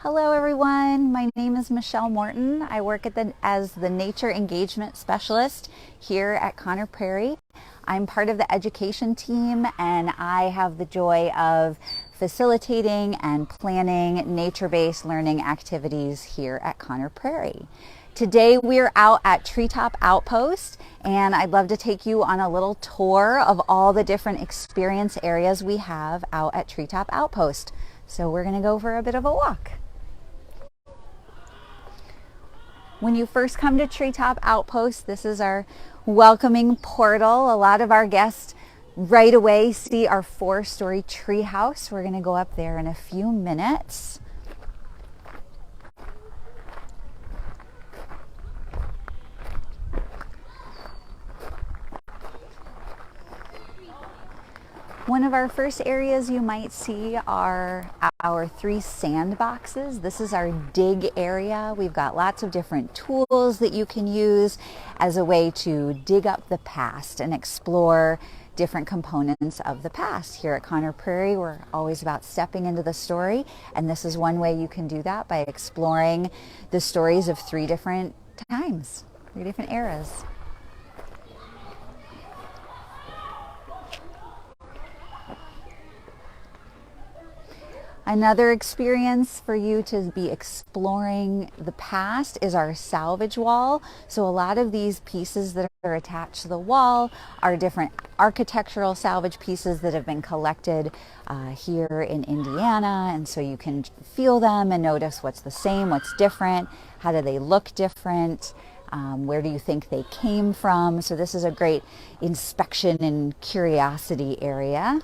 Hello everyone, my name is Michelle Morton. I work as the Nature Engagement Specialist here at Prairie. I'm part of the education team and I have the joy of facilitating and planning nature-based learning activities here at Prairie. Today we're out at Treetop Outpost and I'd love to take you on a little tour of all the different experience areas we have out at Treetop Outpost. So we're going to go for a bit of a walk. When you first come to Treetop Outpost, this is our welcoming portal. A lot of our guests right away see our 4-story tree house. We're going to go up there in a few minutes. One of our first areas you might see are our 3 sandboxes. This is our dig area. We've got lots of different tools that you can use as a way to dig up the past and explore different components of the past. Here at Prairie, we're always about stepping into the story, and this is one way you can do that by exploring the stories of 3 different times, 3 different eras. Another experience for you to be exploring the past is our salvage wall. So a lot of these pieces that are attached to the wall are different architectural salvage pieces that have been collected here in Indiana. And so you can feel them and notice what's the same, what's different, how do they look different, where do you think they came from. So this is a great inspection and curiosity area.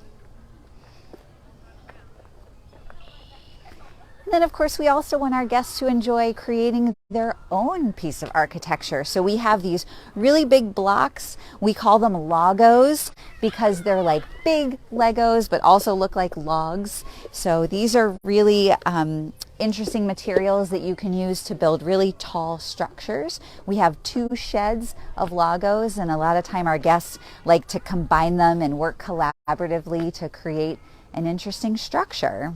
And then, of course, we also want our guests to enjoy creating their own piece of architecture. So we have these really big blocks. We call them logos because they're like big Legos, but also look like logs. So these are really interesting materials that you can use to build really tall structures. We have 2 sheds of logos, and a lot of time our guests like to combine them and work collaboratively to create an interesting structure.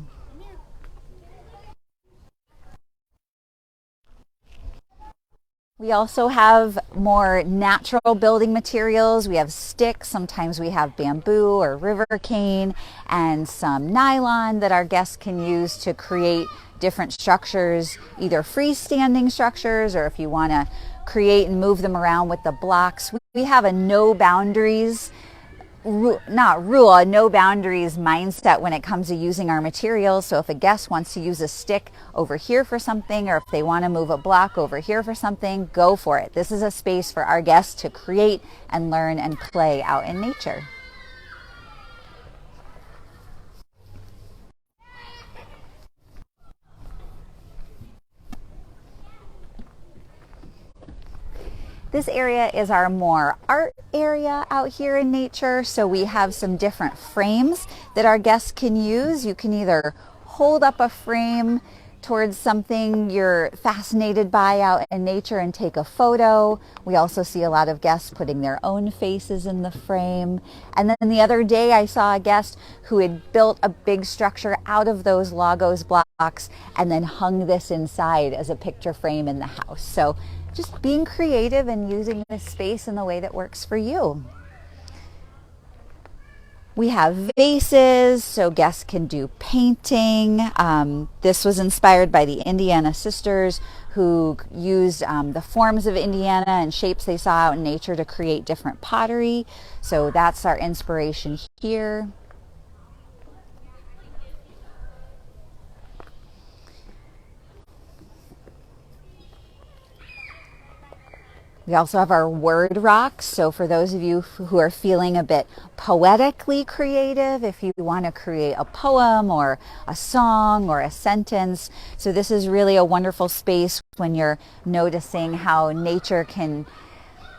We also have more natural building materials. We have sticks, sometimes we have bamboo or river cane, and some nylon that our guests can use to create different structures, either freestanding structures, or if you want to create and move them around with the blocks. We have a no boundaries no boundaries mindset when it comes to using our materials. So if a guest wants to use a stick over here for something, or if they want to move a block over here for something, go for it. This is a space for our guests to create and learn and play out in nature. This area is our more art area out here in nature. So we have some different frames that our guests can use. You can either hold up a frame towards something you're fascinated by out in nature and take a photo. We also see a lot of guests putting their own faces in the frame. And then the other day I saw a guest who had built a big structure out of those logos blocks and then hung this inside as a picture frame in the house. So just being creative and using this space in the way that works for you. We have vases, so guests can do painting. This was inspired by the Indiana sisters who used the forms of Indiana and shapes they saw out in nature to create different pottery. So that's our inspiration here. We also have our word rocks. So for those of you who are feeling a bit poetically creative, if you want to create a poem or a song or a sentence. So this is really a wonderful space when you're noticing how nature can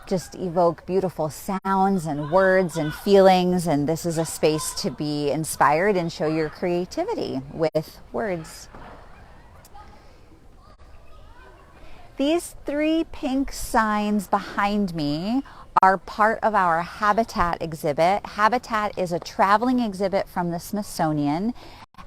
just evoke beautiful sounds and words and feelings. And this is a space to be inspired and show your creativity with words. These 3 pink signs behind me are part of our Habitat exhibit. Habitat is a traveling exhibit from the Smithsonian,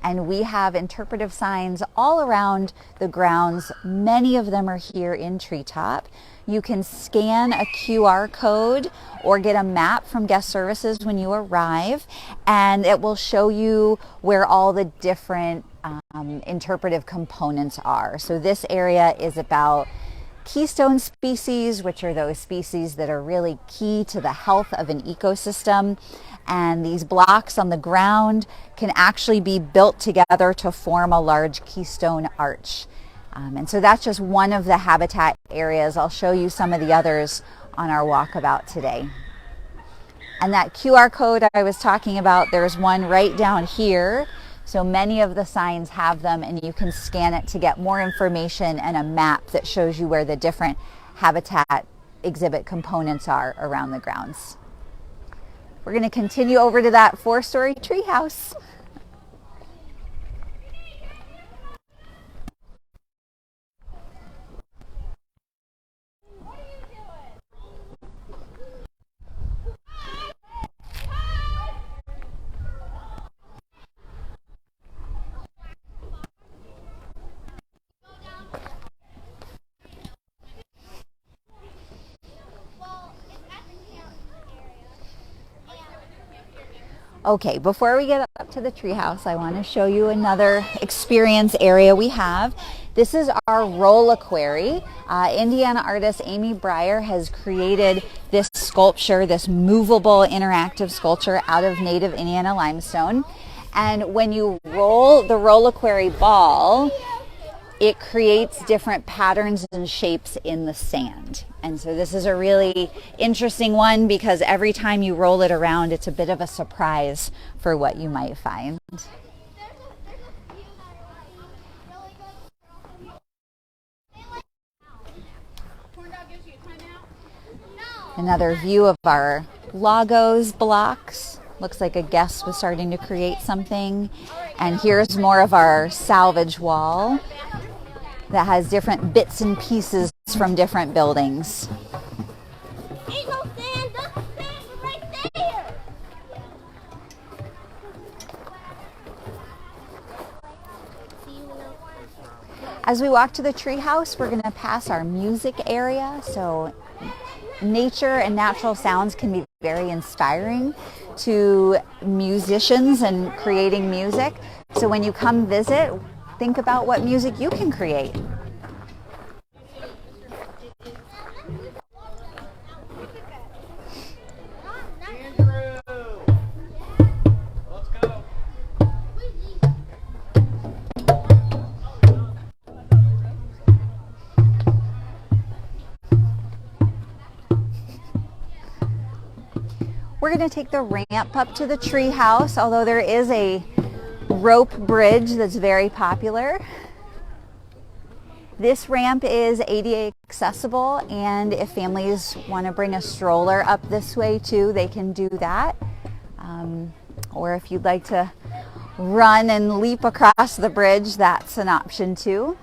And we have interpretive signs all around the grounds. Many of them are here in Treetop. You can scan a QR code or get a map from guest services when you arrive, and it will show you where all the different interpretive components are. So this area is about keystone species, which are those species that are really key to the health of an ecosystem. And these blocks on the ground can actually be built together to form a large keystone arch. And so that's just one of the habitat areas. I'll show you some of the others on our walkabout today. And that QR code I was talking about, there's one right down here. So many of the signs have them, and you can scan it to get more information and a map that shows you where the different habitat exhibit components are around the grounds. We're going to continue over to that 4-story treehouse. Okay, before we get up to the treehouse, I want to show you another experience area we have. This is our Rolliquary. Indiana artist Amy Breyer has created this sculpture, this movable interactive sculpture out of native Indiana limestone. And when you roll the Rolliquary ball, it creates different patterns and shapes in the sand. And so this is a really interesting one because every time you roll it around, it's a bit of a surprise for what you might find. Another view of our Lagos blocks. Looks like a guest was starting to create something. And here's more of our salvage wall that has different bits and pieces from different buildings. Ain't no sand, that's the sand right there. As we walk to the treehouse, we're going to pass our music area. So nature and natural sounds can be very inspiring to musicians and creating music. So when you come visit, think about what music you can create. We're going to take the ramp up to the treehouse, although there is a rope bridge that's very popular. This ramp is ADA accessible, and if families want to bring a stroller up this way too, they can do that. Or if you'd like to run and leap across the bridge, that's an option too.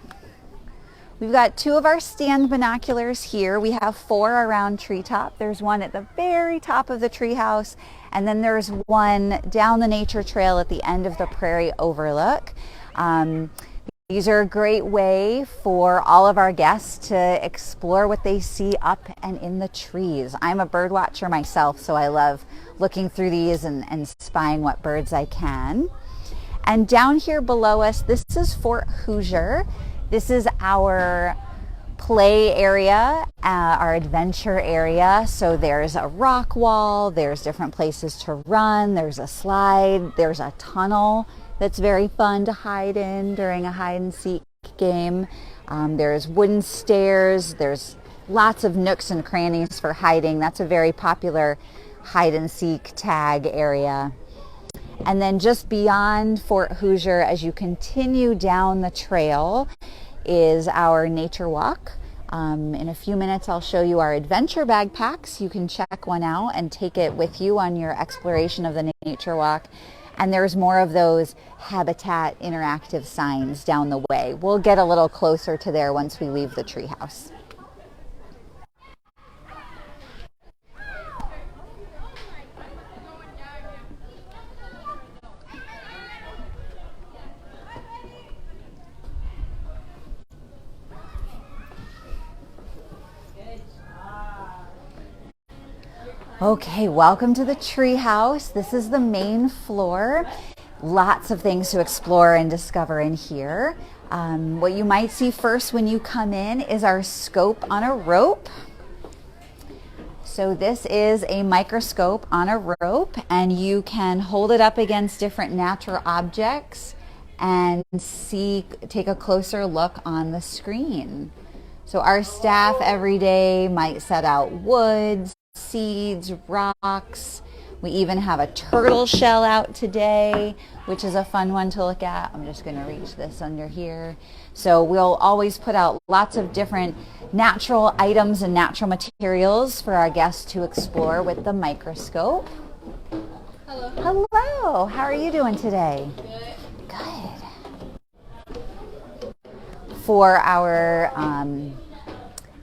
We've got 2 of our stand binoculars here. We have 4 around Treetop. There's one at the very top of the treehouse, and then there's one down the nature trail at the end of the Prairie overlook. These are a great way for all of our guests to explore what they see up and in the trees. I'm a bird watcher myself, so I love looking through these and spying what birds I can. And down here below us, this is Fort Hoosier. This is our play area, our adventure area. So there's a rock wall, there's different places to run, there's a slide, there's a tunnel that's very fun to hide in during a hide and seek game. There's wooden stairs, there's lots of nooks and crannies for hiding. That's a very popular hide and seek tag area. And then just beyond Fort Hoosier, as you continue down the trail, is our nature walk. In a few minutes, I'll show you our adventure backpacks. You can check one out and take it with you on your exploration of the nature walk. And there's more of those habitat interactive signs down the way. We'll get a little closer to there once we leave the treehouse. Okay, welcome to the treehouse. This is the main floor. Lots of things to explore and discover in here. What you might see first when you come in is our scope on a rope. So this is a microscope on a rope, and you can hold it up against different natural objects and take a closer look on the screen. So our staff every day might set out woods, seeds, rocks. We even have a turtle shell out today, which is a fun one to look at. I'm just going to reach this under here. So we'll always put out lots of different natural items and natural materials for our guests to explore with the microscope. Hello. Hello. How are you doing today? Good. Good. For our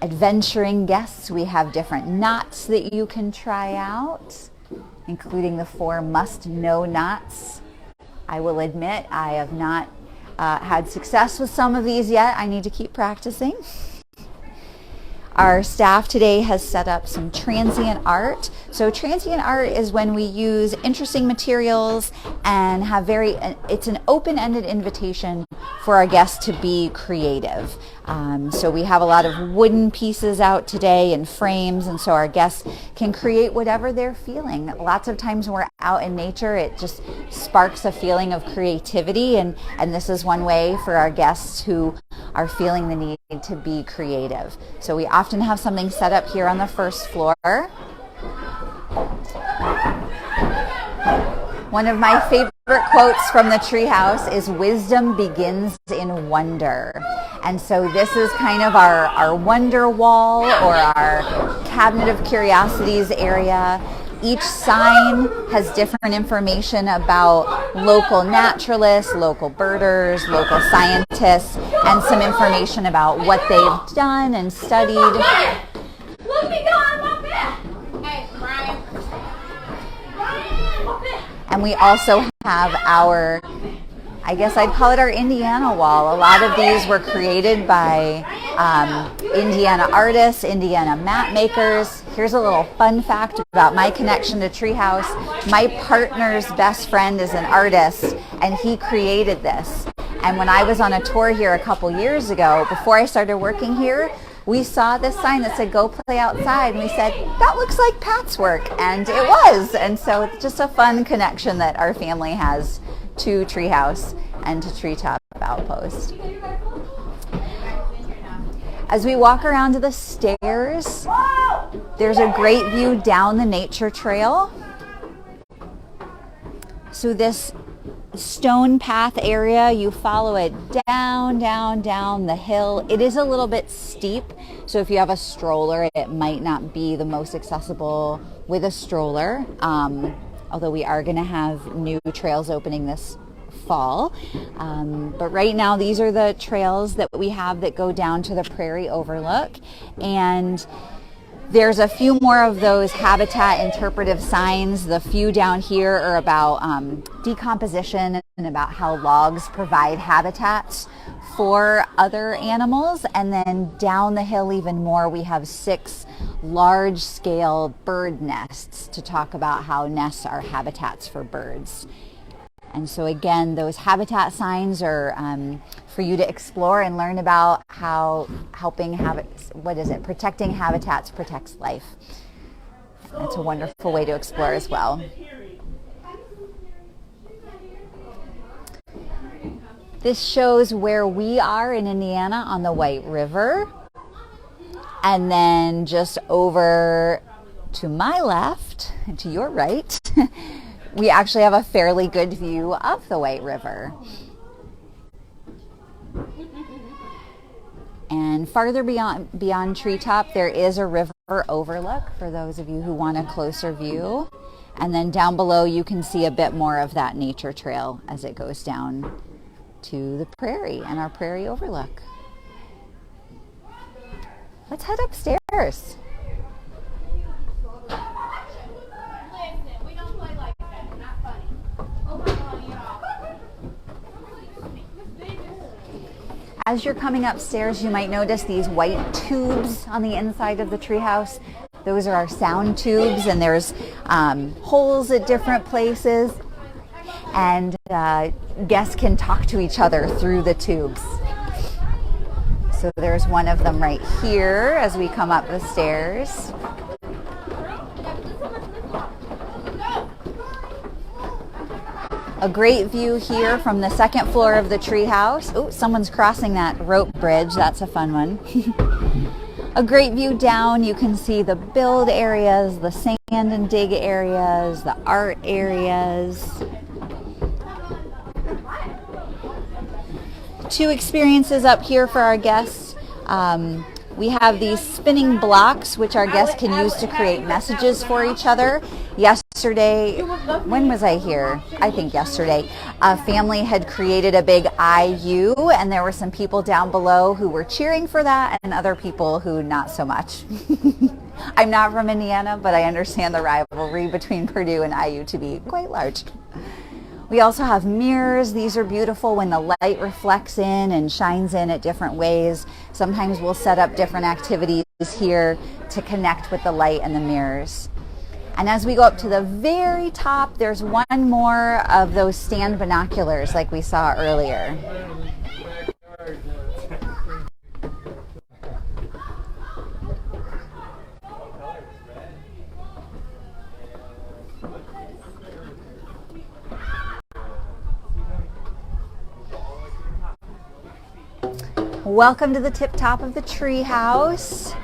adventuring guests, we have different knots that you can try out, including the 4 must-know knots. I will admit I have not had success with some of these yet. I need to keep practicing. Our staff today has set up some transient art. So transient art is when we use interesting materials and have it's an open-ended invitation for our guests to be creative. So we have a lot of wooden pieces out today and frames, and so our guests can create whatever they're feeling. Lots of times when we're out in nature, it just sparks a feeling of creativity, and this is one way for our guests who are feeling the need to be creative. So we often have something set up here on the first floor. One of my favorite quotes from the treehouse is "Wisdom begins in wonder." And so this is kind of our wonder wall, or our cabinet of curiosities area. Each sign has different information about local naturalists, local birders, local scientists, and some information about what they've done and studied. Let me go on my bed. Hey, Brian. And we also have our, I guess I'd call it our Indiana wall. A lot of these were created by Indiana artists, Indiana map makers. Here's a little fun fact about my connection to Treehouse. My partner's best friend is an artist, and he created this. And when I was on a tour here a couple years ago, before I started working here, we saw this sign that said, "Go play outside." And we said, "That looks like Pat's work." And it was. And so it's just a fun connection that our family has to Treehouse and to Treetop Outpost. As we walk around to the stairs, there's a great view down the nature trail. So this stone path area, you follow it down the hill. It is a little bit steep, so if you have a stroller, it might not be the most accessible with a stroller, although we are going to have new trails opening this fall. But right now, these are the trails that we have that go down to the Prairie overlook, and there's a few more of those habitat interpretive signs. The few down here are about decomposition and about how logs provide habitats for other animals. And then down the hill even more, we have 6 large-scale bird nests to talk about how nests are habitats for birds. And so again, those habitat signs are for you to explore and learn about how protecting habitats protects life. That's a wonderful way to explore as well. This shows where we are in Indiana on the White River. And then just over to my left and to your right, we actually have a fairly good view of the White River. And farther beyond Treetop, there is a river overlook for those of you who want a closer view. And then down below, you can see a bit more of that nature trail as it goes down to the Prairie and our Prairie overlook. Let's head upstairs. As you're coming upstairs, you might notice these white tubes on the inside of the treehouse. Those are our sound tubes, and there's holes at different places, and guests can talk to each other through the tubes. So there's one of them right here as we come up the stairs. A great view here from the second floor of the treehouse. Oh, someone's crossing that rope bridge. That's a fun one. A great view down. You can see the build areas, the sand and dig areas, the art areas. Two experiences up here for our guests. We have these spinning blocks, which our guests can use to create messages for each other. Yesterday, when was I here? I think yesterday, a family had created a big IU, and there were some people down below who were cheering for that, and other people who not so much. I'm not from Indiana, but I understand the rivalry between Purdue and IU to be quite large. We also have mirrors. These are beautiful when the light reflects in and shines in at different ways. Sometimes we'll set up different activities here to connect with the light and the mirrors. And as we go up to the very top, there's one more of those stand binoculars like we saw earlier. Welcome to the tip top of the treehouse.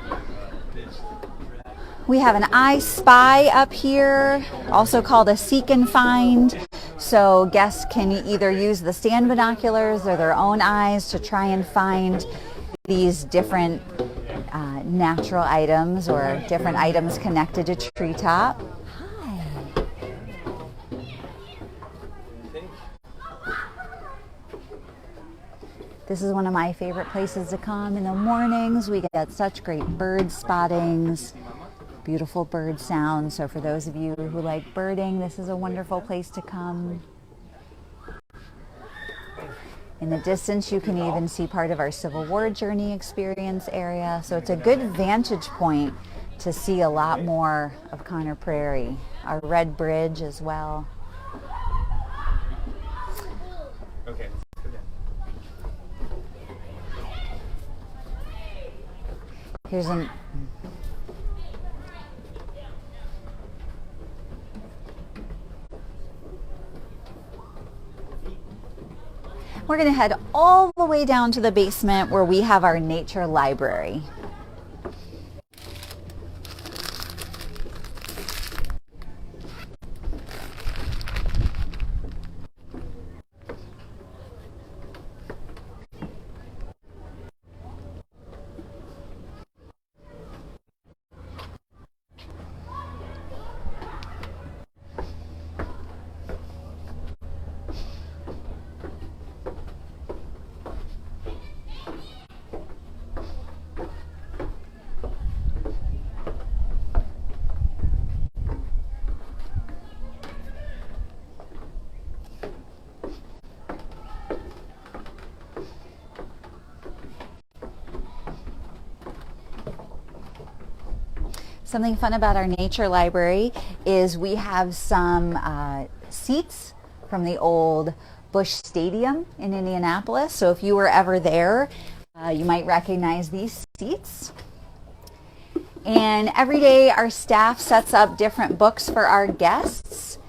We have an I Spy up here, also called a seek and find. So guests can either use the stand binoculars or their own eyes to try and find these different natural items or different items connected to Treetop. This is one of my favorite places to come in the mornings. We get such great bird spottings, beautiful bird sounds. So for those of you who like birding, this is a wonderful place to come. In the distance, you can even see part of our Civil War journey experience area. So it's a good vantage point to see a lot more of Conner Prairie. Our red bridge as well. Okay. Here's an We're going to head all the way down to the basement where we have our nature library. Something fun about our nature library is we have some seats from the old Busch Stadium in Indianapolis. So if you were ever there, you might recognize these seats. And every day our staff sets up different books for our guests.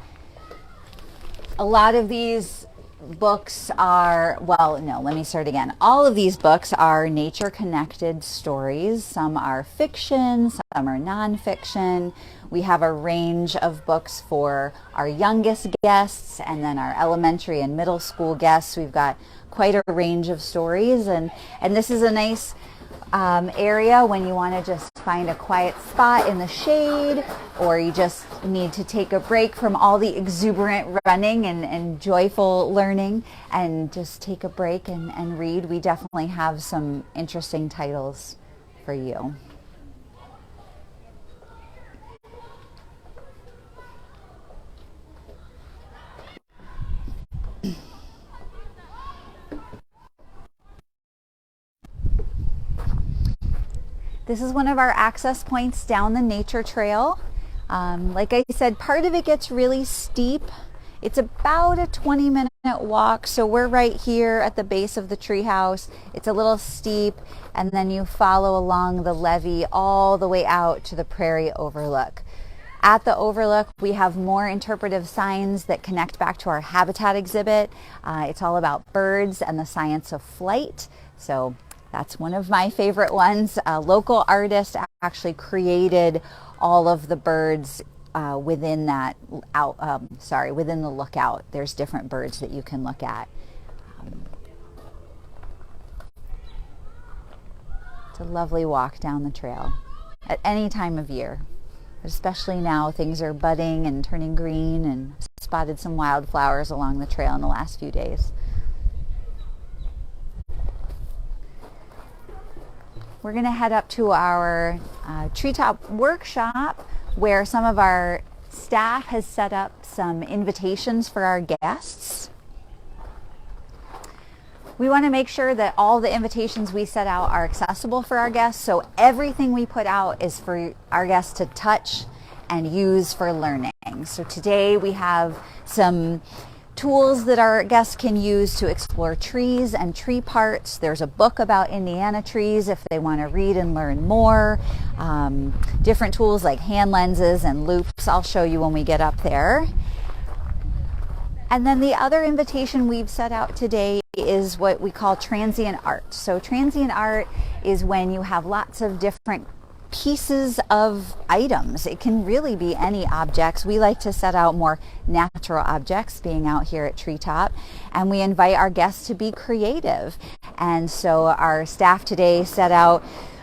A lot of these books are, well, no, let me start again. All of these books are nature-connected stories. Some are fiction, some are nonfiction. We have a range of books for our youngest guests and then our elementary and middle school guests. We've got quite a range of stories, and this is a nice area when you want to just find a quiet spot in the shade, or you just need to take a break from all the exuberant running and joyful learning and just take a break and read. We definitely have some interesting titles for you. This is one of our access points down the nature trail. Like I said, part of it gets really steep. It's about a 20-minute walk, so we're right here at the base of the treehouse. It's a little steep, and then you follow along the levee all the way out to the Prairie overlook. At the overlook, we have more interpretive signs that connect back to our habitat exhibit. It's all about birds and the science of flight, so that's one of my favorite ones. A local artist actually created all of the birds within the lookout. There's different birds that you can look at. It's a lovely walk down the trail at any time of year, but especially now things are budding and turning green, and spotted some wildflowers along the trail in the last few days. We're going to head up to our Treetop workshop, where some of our staff has set up some invitations for our guests. We want to make sure that all the invitations we set out are accessible for our guests, so everything we put out is for our guests to touch and use for learning. So today we have some tools that our guests can use to explore trees and tree parts. There's a book about Indiana trees if they want to read and learn more. Different tools like hand lenses and loops I'll show you when we get up there. And then the other invitation we've set out today is what we call transient art. So transient art is when you have lots of different pieces of items. It can really be any objects. We like to set out more natural objects, being out here at Treetop, and we invite our guests to be creative. And so our staff today set out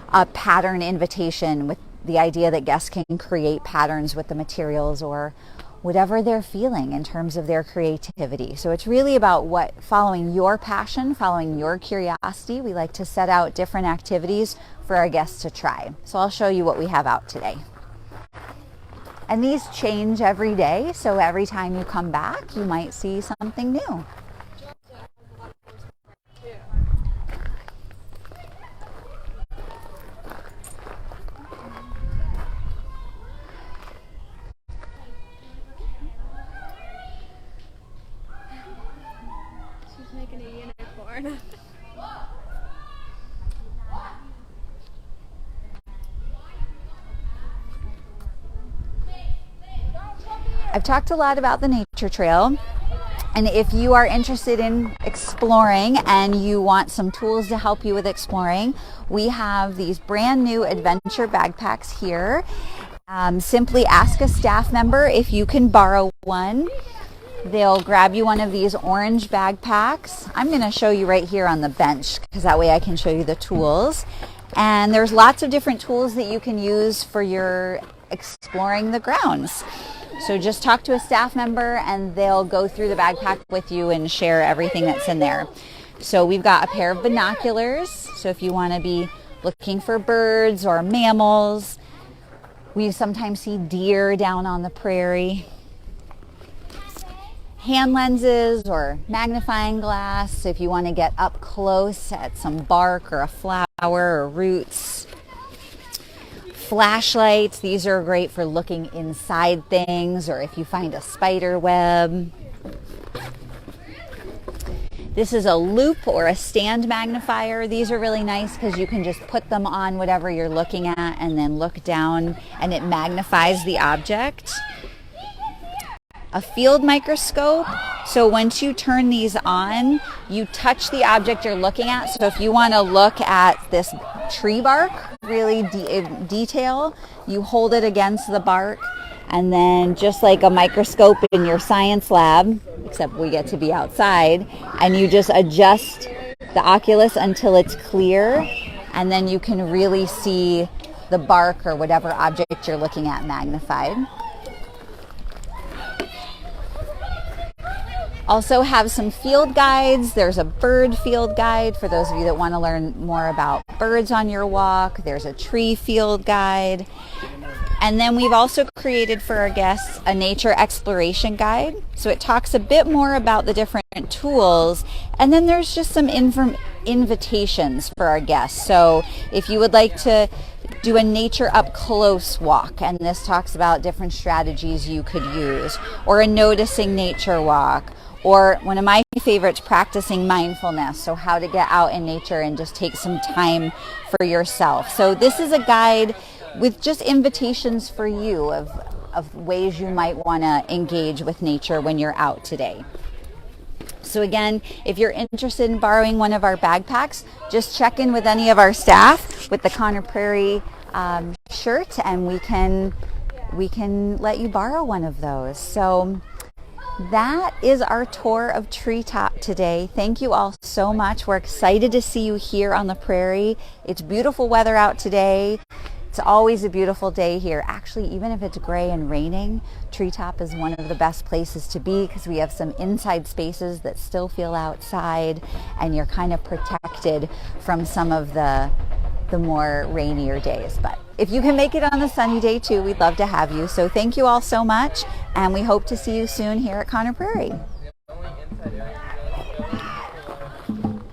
a pattern invitation with the idea that guests can create patterns with the materials or whatever they're feeling in terms of their creativity. So it's really about following your passion, following your curiosity. We like to set out different activities for our guests to try. So I'll show you what we have out today. And these change every day, so every time you come back, you might see something new. Making a unicorn. I've talked a lot about the nature trail, and if you are interested in exploring and you want some tools to help you with exploring, we have these brand new adventure backpacks here. Simply ask a staff member if you can borrow one. They'll grab you one of these orange backpacks. I'm going to show you right here on the bench because that way I can show you the tools. And there's lots of different tools that you can use for your exploring the grounds. So just talk to a staff member and they'll go through the backpack with you and share everything that's in there. So we've got a pair of binoculars. So if you want to be looking for birds or mammals, we sometimes see deer down on the prairie. Hand lenses or magnifying glass if you want to get up close at some bark or a flower or roots. Flashlights, these are great for looking inside things or if you find a spider web. This is a loop or a stand magnifier. These are really nice because you can just put them on whatever you're looking at and then look down and it magnifies the object. A field microscope, so once you turn these on, you touch the object you're looking at. So if you want to look at this tree bark, really in detail, you hold it against the bark, and then just like a microscope in your science lab, except we get to be outside, and you just adjust the oculus until it's clear, and then you can really see the bark or whatever object you're looking at magnified. Also have some field guides. There's a bird field guide for those of you that want to learn more about birds on your walk. There's a tree field guide. And then we've also created for our guests a nature exploration guide. So it talks a bit more about the different tools. And then there's just some invitations for our guests. So if you would like to do a nature up close walk, and this talks about different strategies you could use, or a noticing nature walk, or one of my favorites, practicing mindfulness, so how to get out in nature and just take some time for yourself. So this is a guide with just invitations for you of ways you might want to engage with nature when you're out today. So again, if you're interested in borrowing one of our backpacks, just check in with any of our staff with the Conner Prairie shirt, and we can let you borrow one of those. So that is our tour of Treetop today. Thank you all so much. We're excited to see you here on the prairie. It's beautiful weather out today. It's always a beautiful day here. Actually, even if it's gray and raining, Treetop is one of the best places to be because we have some inside spaces that still feel outside, and you're kind of protected from some of the more rainier days. But if you can make it on a sunny day too, we'd love to have you. So thank you all so much, and we hope to see you soon here at Conner Prairie.